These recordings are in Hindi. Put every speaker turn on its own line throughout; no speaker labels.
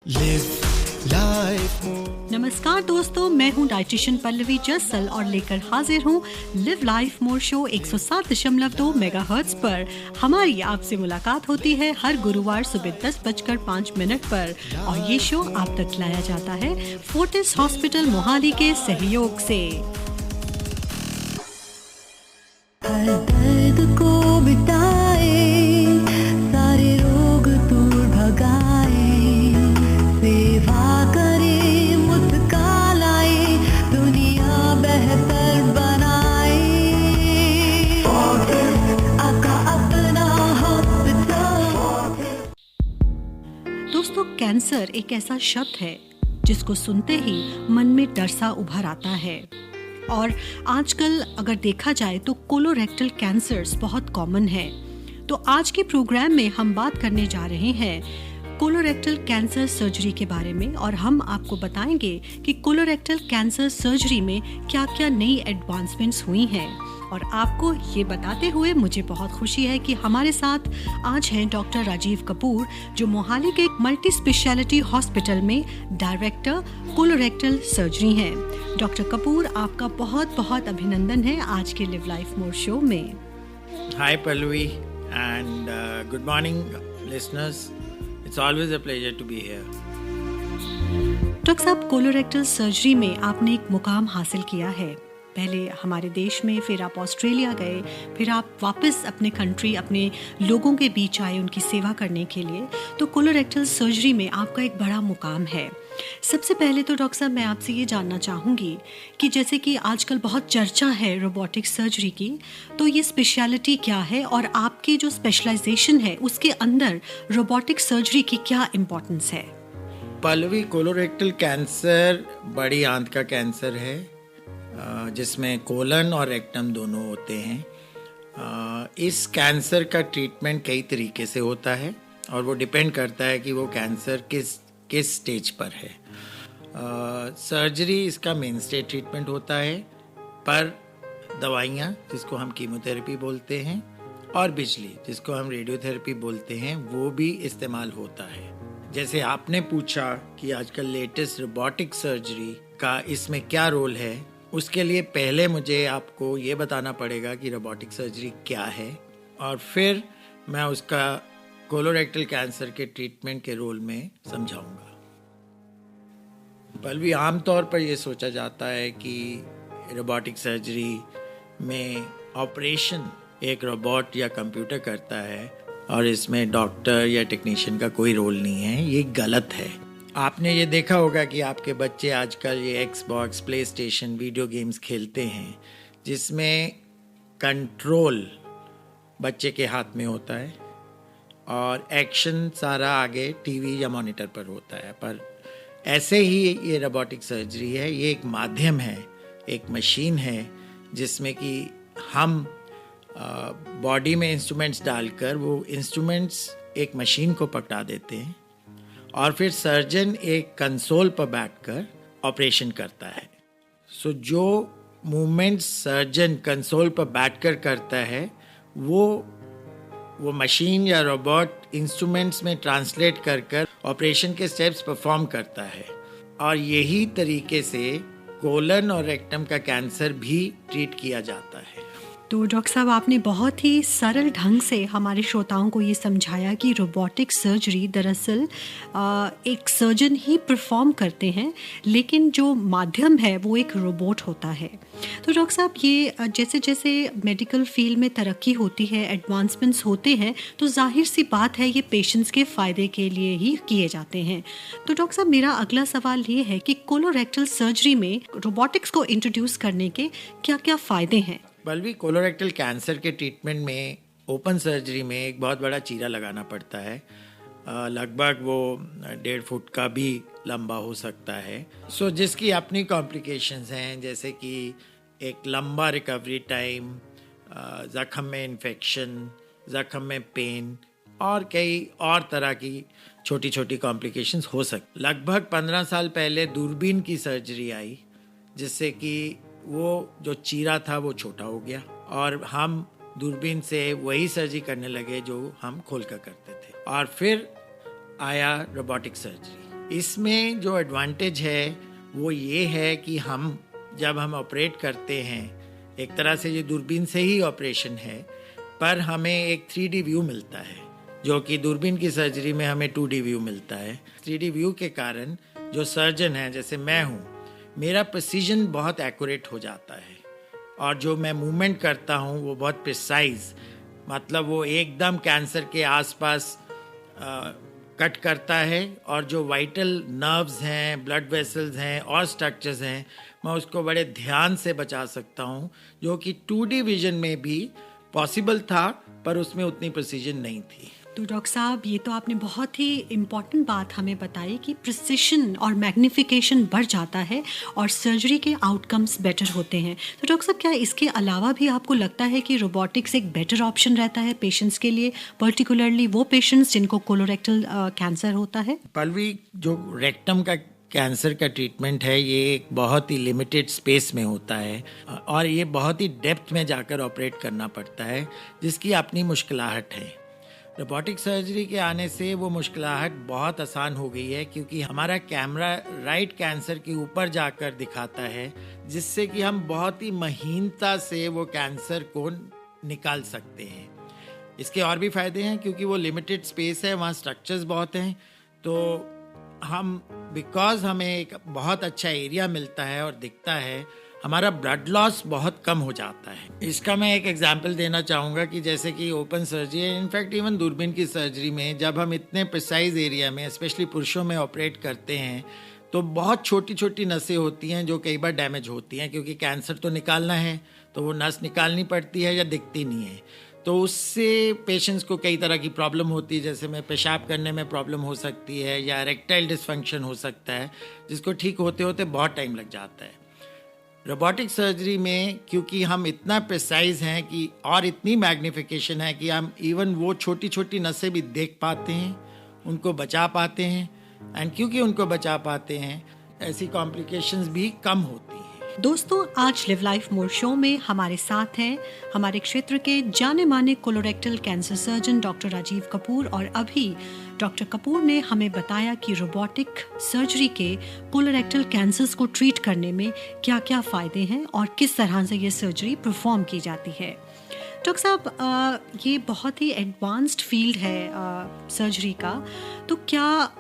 Live life more.
नमस्कार दोस्तों, मैं हूं डाइटिशियन पल्लवी जस्सल और लेकर हाजिर हूं live life more show 107.2 megahertz पर। हमारी आपसे मुलाकात होती है हर गुरुवार सुबह 10:05 पर और ये शो आप तक लाया जाता है फोर्टिस हॉस्पिटल मोहाली के सहयोग से।
हर दर्द को मिटाए, सारे रोग दूर भगाए, सेवा करे मुस्कालाए, दुनिया बेहतर बनाए। आका अपना हॉस्पिटल।
दोस्तों, कैंसर एक ऐसा शब्द है जिसको सुनते ही मन में डर सा उभर आता है और आजकल अगर देखा जाए तो कोलोरेक्टल कैंसर्स बहुत कॉमन है। तो आज के प्रोग्राम में हम बात करने जा रहे हैं कोलोरेक्टल कैंसर सर्जरी के बारे में और हम आपको बताएंगे कि कोलोरेक्टल कैंसर सर्जरी में क्या क्या नई एडवांसमेंट्स हुई हैं। और आपको ये बताते हुए मुझे बहुत खुशी है कि हमारे साथ आज हैं डॉक्टर राजीव कपूर, जो मोहाली के एक मल्टी स्पेशलिटी हॉस्पिटल में डायरेक्टर कोलोरेक्टल सर्जरी हैं। डॉक्टर कपूर, आपका बहुत बहुत अभिनंदन है आज के लिव लाइफ मोर शो में।
Hi Pallavi and good morning listeners. It's always a pleasure to be here.
Doctor साहब, कोलोरेक्टल सर्जरी में आपने एक मुकाम हासिल किया है। पहले हमारे देश में, फिर आप ऑस्ट्रेलिया गए, फिर आप वापस अपने कंट्री, अपने लोगों के बीच आए उनकी सेवा करने के लिए। तो कोलोरेक्टल सर्जरी में आपका एक बड़ा मुकाम है। सबसे पहले तो डॉक्टर साहब, मैं आपसे ये जानना चाहूँगी कि जैसे कि आजकल बहुत चर्चा है रोबोटिक सर्जरी की, तो ये स्पेशलिटी क्या है और आपकी जो स्पेशलाइजेशन है उसके अंदर रोबोटिक सर्जरी की क्या इम्पोर्टेंस है?
पल्लवी, कोलोरेक्टल कैंसर बड़ी आंत का कैंसर है जिसमें कोलन और रेक्टम दोनों होते हैं। इस कैंसर का ट्रीटमेंट कई तरीके से होता है और वो डिपेंड करता है कि वो कैंसर किस स्टेज पर है। सर्जरी इसका मेन स्टेज ट्रीटमेंट होता है, पर दवाइयाँ जिसको हम कीमोथेरेपी बोलते हैं और बिजली जिसको हम रेडियोथेरेपी बोलते हैं वो भी इस्तेमाल होता है। जैसे आपने पूछा कि आजकल लेटेस्ट रोबोटिक सर्जरी का इसमें क्या रोल है, उसके लिए पहले मुझे आपको ये बताना पड़ेगा कि रोबोटिक सर्जरी क्या है और फिर मैं उसका कोलोरेक्टल कैंसर के ट्रीटमेंट के रोल में समझाऊंगा। पल्लवी, आमतौर पर यह सोचा जाता है कि रोबोटिक सर्जरी में ऑपरेशन एक रोबोट या कंप्यूटर करता है और इसमें डॉक्टर या टेक्नीशियन का कोई रोल नहीं है। ये गलत है। आपने ये देखा होगा कि आपके बच्चे आजकल ये Xbox, play station, video games खेलते हैं जिसमें कंट्रोल बच्चे के हाथ में होता है और एक्शन सारा आगे टीवी या मॉनिटर पर होता है। पर ऐसे ही ये रोबोटिक सर्जरी है, ये एक माध्यम है, एक मशीन है जिसमें कि हम बॉडी में इंस्ट्रूमेंट्स डालकर वो इंस्ट्रूमेंट्स एक मशीन को पकड़ा देते हैं और फिर सर्जन एक कंसोल पर बैठकर ऑपरेशन करता है। सो जो मूवमेंट सर्जन कंसोल पर बैठकर करता है वो मशीन या रोबोट इंस्ट्रूमेंट्स में ट्रांसलेट कर ऑपरेशन के स्टेप्स परफॉर्म करता है। और यही तरीके से कोलन और रेक्टम का कैंसर भी ट्रीट किया जाता है।
तो डॉक्टर साहब, आपने बहुत ही सरल ढंग से हमारे श्रोताओं को ये समझाया कि रोबोटिक सर्जरी दरअसल एक सर्जन ही परफॉर्म करते हैं, लेकिन जो माध्यम है वो एक रोबोट होता है। तो डॉक्टर साहब, ये जैसे जैसे मेडिकल फील्ड में तरक्की होती है, एडवांसमेंट्स होते हैं, तो जाहिर सी बात है ये पेशेंट्स के फ़ायदे के लिए ही किए जाते हैं। तो डॉक्टर साहब, मेरा अगला सवाल ये है कि कोलोरेक्टल सर्जरी में रोबोटिक्स को इंट्रोड्यूस करने के क्या क्या फ़ायदे हैं?
बल्कि कोलोरेक्टल कैंसर के ट्रीटमेंट में ओपन सर्जरी में एक बहुत बड़ा चीरा लगाना पड़ता है। लगभग वो 1.5 फुट का भी लंबा हो सकता है। सो जिसकी अपनी कॉम्प्लिकेशंस हैं, जैसे कि एक लंबा रिकवरी टाइम, ज़ख्म में इन्फेक्शन, ज़ख्म में पेन और कई और तरह की छोटी छोटी कॉम्प्लिकेशंस हो सकती। लगभग 15 साल पहले दूरबीन की सर्जरी आई जिससे कि वो जो चीरा था वो छोटा हो गया और हम दूरबीन से वही सर्जरी करने लगे जो हम खोल कर करते थे। और फिर आया रोबोटिक सर्जरी। इसमें जो एडवांटेज है वो ये है कि जब हम ऑपरेट करते हैं, एक तरह से ये दूरबीन से ही ऑपरेशन है, पर हमें एक 3D व्यू मिलता है, जो कि दूरबीन की सर्जरी में हमें 2D व्यू मिलता है। 3D व्यू के कारण जो सर्जन है, जैसे मैं हूँ, मेरा प्रिसीजन बहुत एक्यूरेट हो जाता है और जो मैं मूवमेंट करता हूँ वो बहुत प्रिसाइज, मतलब वो एकदम कैंसर के आसपास कट करता है और जो वाइटल नर्व्स हैं, ब्लड वेसल्स हैं और स्ट्रक्चर्स हैं, मैं उसको बड़े ध्यान से बचा सकता हूँ, जो कि 2D विजन में भी पॉसिबल था, पर उसमें उतनी प्रिसीजन नहीं थी।
तो डॉक्टर साहब, ये तो आपने बहुत ही इम्पॉर्टेंट बात हमें बताई कि प्रिसिशन और मैग्निफिकेशन बढ़ जाता है और सर्जरी के आउटकम्स बेटर होते हैं। तो डॉक्टर साहब, क्या इसके अलावा भी आपको लगता है कि रोबोटिक्स एक बेटर ऑप्शन रहता है पेशेंट्स के लिए, पर्टिकुलरली वो पेशेंट्स जिनको कोलोरेक्टल कैंसर होता है?
पल्वी, जो रेक्टम का कैंसर का ट्रीटमेंट है, ये एक बहुत ही लिमिटेड स्पेस में होता है और ये बहुत ही डेप्थ में जाकर ऑपरेट करना पड़ता है, जिसकी अपनी मुश्किलाहट है। रोबोटिक सर्जरी के आने से वो मुश्किलाहट बहुत आसान हो गई है, क्योंकि हमारा कैमरा राइट कैंसर के ऊपर जाकर दिखाता है, जिससे कि हम बहुत ही महीनता से वो कैंसर को निकाल सकते हैं। इसके और भी फ़ायदे हैं, क्योंकि वो लिमिटेड स्पेस है, वहाँ स्ट्रक्चर्स बहुत हैं, तो बिकॉज हमें एक बहुत अच्छा एरिया मिलता है और दिखता है, हमारा ब्लड लॉस बहुत कम हो जाता है। इसका मैं एक एग्जांपल देना चाहूँगा कि जैसे कि ओपन सर्जरी, इनफैक्ट इवन दूरबीन की सर्जरी में जब हम इतने प्रिसाइज एरिया में, स्पेशली पुरुषों में ऑपरेट करते हैं, तो बहुत छोटी छोटी नसें होती हैं जो कई बार डैमेज होती हैं, क्योंकि कैंसर तो निकालना है तो वो नस निकालनी पड़ती है या दिखती नहीं है, तो उससे पेशेंट्स को कई तरह की प्रॉब्लम होती है, जैसे में पेशाब करने में प्रॉब्लम हो सकती है या इरेक्टाइल डिसफंक्शन हो सकता है, जिसको ठीक होते होते बहुत टाइम लग जाता है। रोबोटिक सर्जरी में क्योंकि हम इतना प्रिसाइज हैं कि और इतनी मैग्निफिकेशन है कि हम इवन वो छोटी छोटी नसें भी देख पाते हैं, उनको बचा पाते हैं, एंड क्योंकि उनको बचा पाते हैं, ऐसी कॉम्प्लिकेशंस भी कम होती हैं।
दोस्तों, आज लिव लाइफ मोर शो में हमारे साथ हैं हमारे क्षेत्र के जाने माने colorectal cancer surgeon doctor Rajeev Kapoor, और अभी डॉक्टर कपूर ने हमें बताया कि रोबोटिक सर्जरी के कोलोरेक्टल कैंसर्स को ट्रीट करने में क्या क्या फ़ायदे हैं और किस तरह से ये सर्जरी परफॉर्म की जाती है। डॉक्टर साहब, ये बहुत ही एडवांस्ड फील्ड है सर्जरी का, तो क्या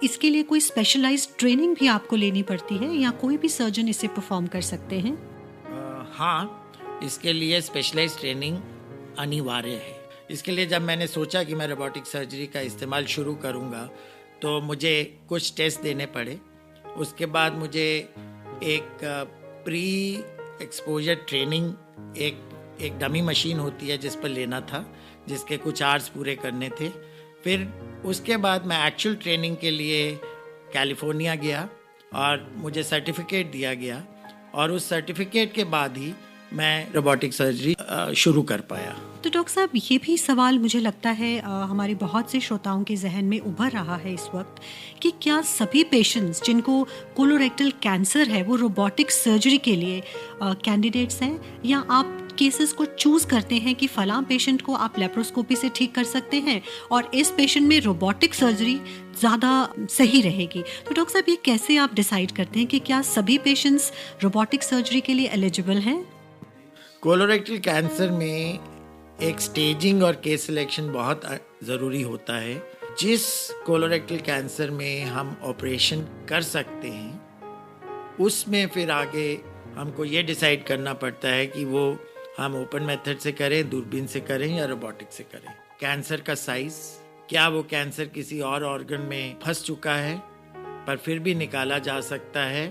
इसके लिए कोई स्पेशलाइज्ड ट्रेनिंग भी आपको लेनी पड़ती है या कोई भी सर्जन इसे परफॉर्म कर सकते हैं?
हाँ, इसके लिए स्पेशलाइज्ड ट्रेनिंग अनिवार्य है। इसके लिए जब मैंने सोचा कि मैं रोबोटिक सर्जरी का इस्तेमाल शुरू करूँगा, तो मुझे कुछ टेस्ट देने पड़े। उसके बाद मुझे एक प्री एक्सपोजर ट्रेनिंग, एक डमी मशीन होती है जिस पर लेना था, जिसके कुछ आवर्स पूरे करने थे। फिर उसके बाद मैं एक्चुअल ट्रेनिंग के लिए कैलिफोर्निया गया और मुझे सर्टिफिकेट दिया गया, और उस सर्टिफिकेट के बाद ही मैं रोबोटिक सर्जरी शुरू कर पाया।
तो डॉक्टर साहब, ये भी सवाल मुझे लगता है हमारे बहुत से श्रोताओं के जहन में उभर रहा है इस वक्त कि क्या सभी पेशेंट्स जिनको कोलोरेक्टल कैंसर है वो रोबोटिक सर्जरी के लिए कैंडिडेट्स हैं, या आप केसेस को चूज करते हैं कि फलां पेशेंट को आप लेप्रोस्कोपी से ठीक कर सकते हैं और इस पेशेंट में रोबोटिक सर्जरी ज़्यादा सही रहेगी? तो डॉक्टर साहब, ये कैसे आप डिसाइड करते हैं कि क्या सभी पेशेंट्स रोबोटिक सर्जरी के लिए एलिजिबल हैं?
कोलोरेक्टल कैंसर में एक स्टेजिंग और केस सिलेक्शन बहुत ज़रूरी होता है। जिस कोलोरेक्टल कैंसर में हम ऑपरेशन कर सकते हैं, उसमें फिर आगे हमको ये डिसाइड करना पड़ता है कि वो हम ओपन मेथड से करें, दूरबीन से करें या रोबोटिक से करें। कैंसर का साइज, क्या वो कैंसर किसी और ऑर्गन में फंस चुका है पर फिर भी निकाला जा सकता है,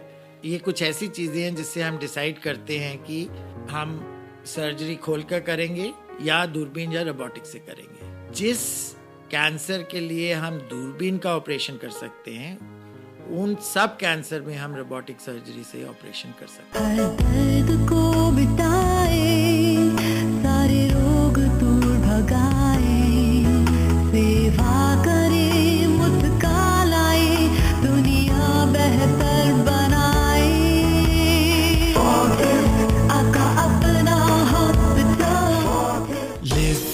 ये कुछ ऐसी चीज़ें हैं जिससे हम डिसाइड करते हैं कि हम सर्जरी खोलकर करेंगे या दूरबीन या रोबोटिक से करेंगे। जिस कैंसर के लिए हम दूरबीन का ऑपरेशन कर सकते हैं, उन सब कैंसर में हम रोबोटिक सर्जरी से ऑपरेशन कर सकते हैं।
हर दर्द को मिटाए, सारे रोग दूर भगाए, सेवा करे, मुस्काए, दुनिया बेहतर बनाए। आका अपना हॉस्पिटल।
Live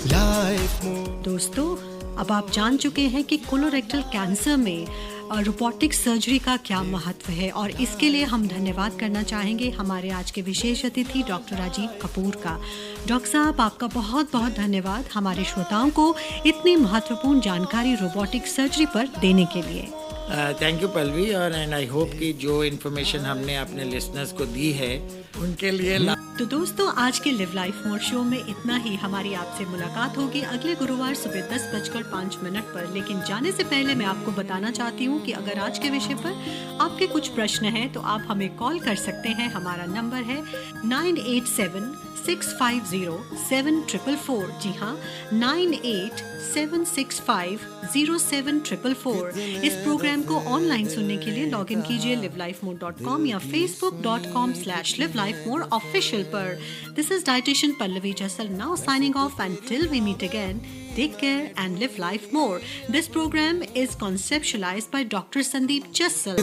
life more.
दोस्तों, अब आप जान चुके हैं कि कोलोरेक्टल कैंसर में रोबोटिक सर्जरी का क्या महत्व है, और इसके लिए हम धन्यवाद करना चाहेंगे हमारे आज के विशेष अतिथि डॉक्टर राजीव कपूर का। डॉक्टर साहब, आपका बहुत बहुत धन्यवाद हमारे श्रोताओं को इतनी महत्वपूर्ण जानकारी रोबोटिक सर्जरी पर देने के लिए।
थैंक यू पल्लवी, और एंड आई होप कि जो इन्फॉर्मेशन हमने अपने लिसनर्स को दी है उनके लिए
तो दोस्तों, आज के लिव लाइफ मोर शो में इतना ही। हमारी आपसे मुलाकात होगी अगले गुरुवार सुबह 10:05 पर। लेकिन जाने से पहले मैं आपको बताना चाहती हूँ कि अगर आज के विषय पर आपके कुछ प्रश्न हैं तो आप हमें कॉल कर सकते हैं। हमारा नंबर है 9876507444। जी हाँ, 9876507444। इस प्रोग्राम को ऑनलाइन सुनने के लिए लॉग इन कीजिए livelifemore.com या facebook.com/livelifemoreofficial पर। This is dietitian Pallavi Jassal now signing off until we meet again. Take care and live life more. This program is conceptualized by Dr. Sandeep Jassal.